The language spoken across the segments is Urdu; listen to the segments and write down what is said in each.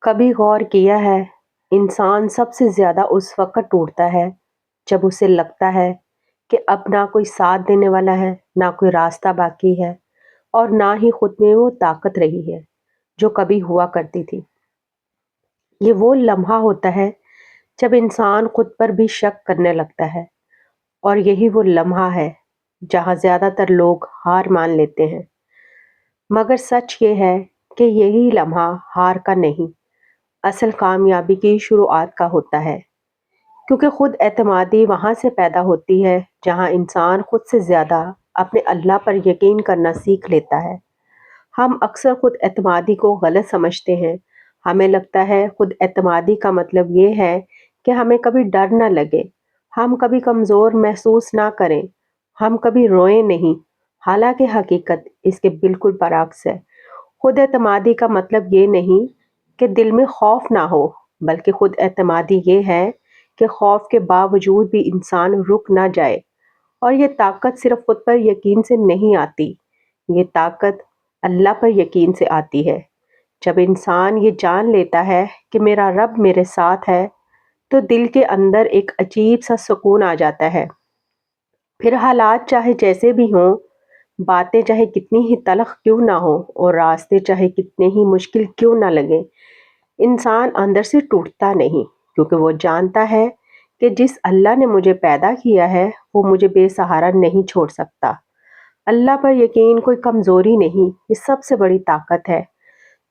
کبھی غور کیا ہے انسان سب سے زیادہ اس وقت ٹوٹتا ہے جب اسے لگتا ہے کہ اب نہ کوئی ساتھ دینے والا ہے، نہ کوئی راستہ باقی ہے، اور نہ ہی خود میں وہ طاقت رہی ہے جو کبھی ہوا کرتی تھی۔ یہ وہ لمحہ ہوتا ہے جب انسان خود پر بھی شک کرنے لگتا ہے، اور یہی وہ لمحہ ہے جہاں زیادہ تر لوگ ہار مان لیتے ہیں۔ مگر سچ یہ ہے کہ یہی لمحہ ہار کا نہیں، اصل کامیابی کی شروعات کا ہوتا ہے، کیونکہ خود اعتمادی وہاں سے پیدا ہوتی ہے جہاں انسان خود سے زیادہ اپنے اللہ پر یقین کرنا سیکھ لیتا ہے۔ ہم اکثر خود اعتمادی کو غلط سمجھتے ہیں۔ ہمیں لگتا ہے خود اعتمادی کا مطلب یہ ہے کہ ہمیں کبھی ڈر نہ لگے، ہم کبھی کمزور محسوس نہ کریں، ہم کبھی روئیں نہیں، حالانکہ حقیقت اس کے بالکل برعکس ہے۔ خود اعتمادی کا مطلب یہ نہیں کہ دل میں خوف نہ ہو، بلکہ خود اعتمادی یہ ہے کہ خوف کے باوجود بھی انسان رک نہ جائے، اور یہ طاقت صرف خود پر یقین سے نہیں آتی، یہ طاقت اللہ پر یقین سے آتی ہے۔ جب انسان یہ جان لیتا ہے کہ میرا رب میرے ساتھ ہے، تو دل کے اندر ایک عجیب سا سکون آ جاتا ہے۔ پھر حالات چاہے جیسے بھی ہوں، باتیں چاہے کتنی ہی تلخ کیوں نہ ہوں، اور راستے چاہے کتنے ہی مشکل کیوں نہ لگیں، انسان اندر سے ٹوٹتا نہیں، کیونکہ وہ جانتا ہے کہ جس اللہ نے مجھے پیدا کیا ہے وہ مجھے بے سہارا نہیں چھوڑ سکتا۔ اللہ پر یقین کوئی کمزوری نہیں، یہ سب سے بڑی طاقت ہے۔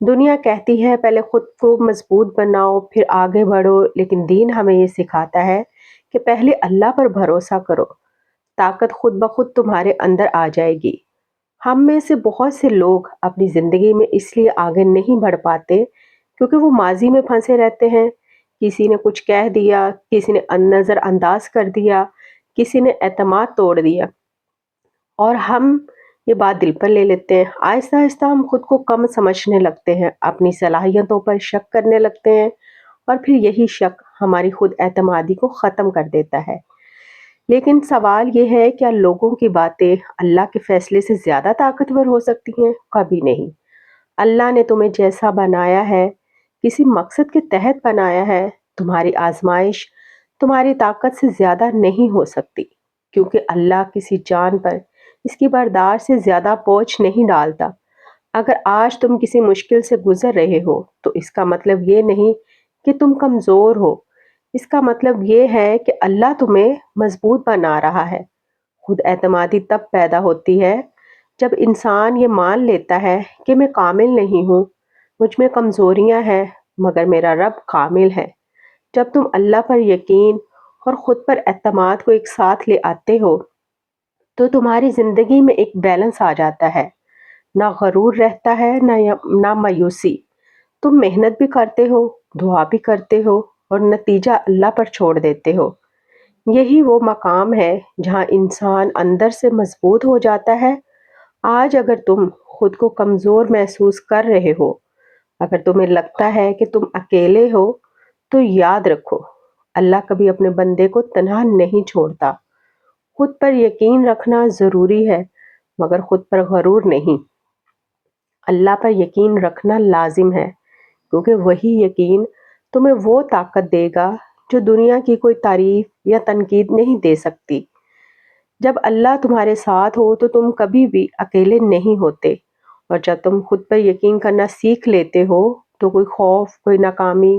دنیا کہتی ہے پہلے خود کو مضبوط بناؤ پھر آگے بڑھو، لیکن دین ہمیں یہ سکھاتا ہے کہ پہلے اللہ پر بھروسہ کرو، طاقت خود بخود تمہارے اندر آ جائے گی۔ ہم میں سے بہت سے لوگ اپنی زندگی میں اس لیے آگے نہیں بڑھ پاتے کیونکہ وہ ماضی میں پھنسے رہتے ہیں۔ کسی نے کچھ کہہ دیا، کسی نے نظر انداز کر دیا، کسی نے اعتماد توڑ دیا، اور ہم یہ بات دل پر لے لیتے ہیں۔ آہستہ آہستہ ہم خود کو کم سمجھنے لگتے ہیں، اپنی صلاحیتوں پر شک کرنے لگتے ہیں، اور پھر یہی شک ہماری خود اعتمادی کو ختم کر دیتا ہے۔ لیکن سوال یہ ہے، کیا لوگوں کی باتیں اللہ کے فیصلے سے زیادہ طاقتور ہو سکتی ہیں؟ کبھی نہیں۔ اللہ نے تمہیں جیسا بنایا ہے، کسی مقصد کے تحت بنایا ہے۔ تمہاری آزمائش تمہاری طاقت سے زیادہ نہیں ہو سکتی، کیونکہ اللہ کسی جان پر اس کی برداشت سے زیادہ بوجھ نہیں ڈالتا۔ اگر آج تم کسی مشکل سے گزر رہے ہو تو اس کا مطلب یہ نہیں کہ تم کمزور ہو، اس کا مطلب یہ ہے کہ اللہ تمہیں مضبوط بنا رہا ہے۔ خود اعتمادی تب پیدا ہوتی ہے جب انسان یہ مان لیتا ہے کہ میں کامل نہیں ہوں، مجھ میں کمزوریاں ہیں، مگر میرا رب کامل ہے۔ جب تم اللہ پر یقین اور خود پر اعتماد کو ایک ساتھ لے آتے ہو تو تمہاری زندگی میں ایک بیلنس آ جاتا ہے، نہ غرور رہتا ہے نہ مایوسی۔ تم محنت بھی کرتے ہو، دعا بھی کرتے ہو، اور نتیجہ اللہ پر چھوڑ دیتے ہو۔ یہی وہ مقام ہے جہاں انسان اندر سے مضبوط ہو جاتا ہے۔ آج اگر تم خود کو کمزور محسوس کر رہے ہو، اگر تمہیں لگتا ہے کہ تم اکیلے ہو، تو یاد رکھو اللہ کبھی اپنے بندے کو تنہا نہیں چھوڑتا۔ خود پر یقین رکھنا ضروری ہے، مگر خود پر غرور نہیں۔ اللہ پر یقین رکھنا لازم ہے، کیونکہ وہی یقین تمہیں وہ طاقت دے گا جو دنیا کی کوئی تعریف یا تنقید نہیں دے سکتی۔ جب اللہ تمہارے ساتھ ہو تو تم کبھی بھی اکیلے نہیں ہوتے، اور جب تم خود پر یقین کرنا سیکھ لیتے ہو تو کوئی خوف، کوئی ناکامی،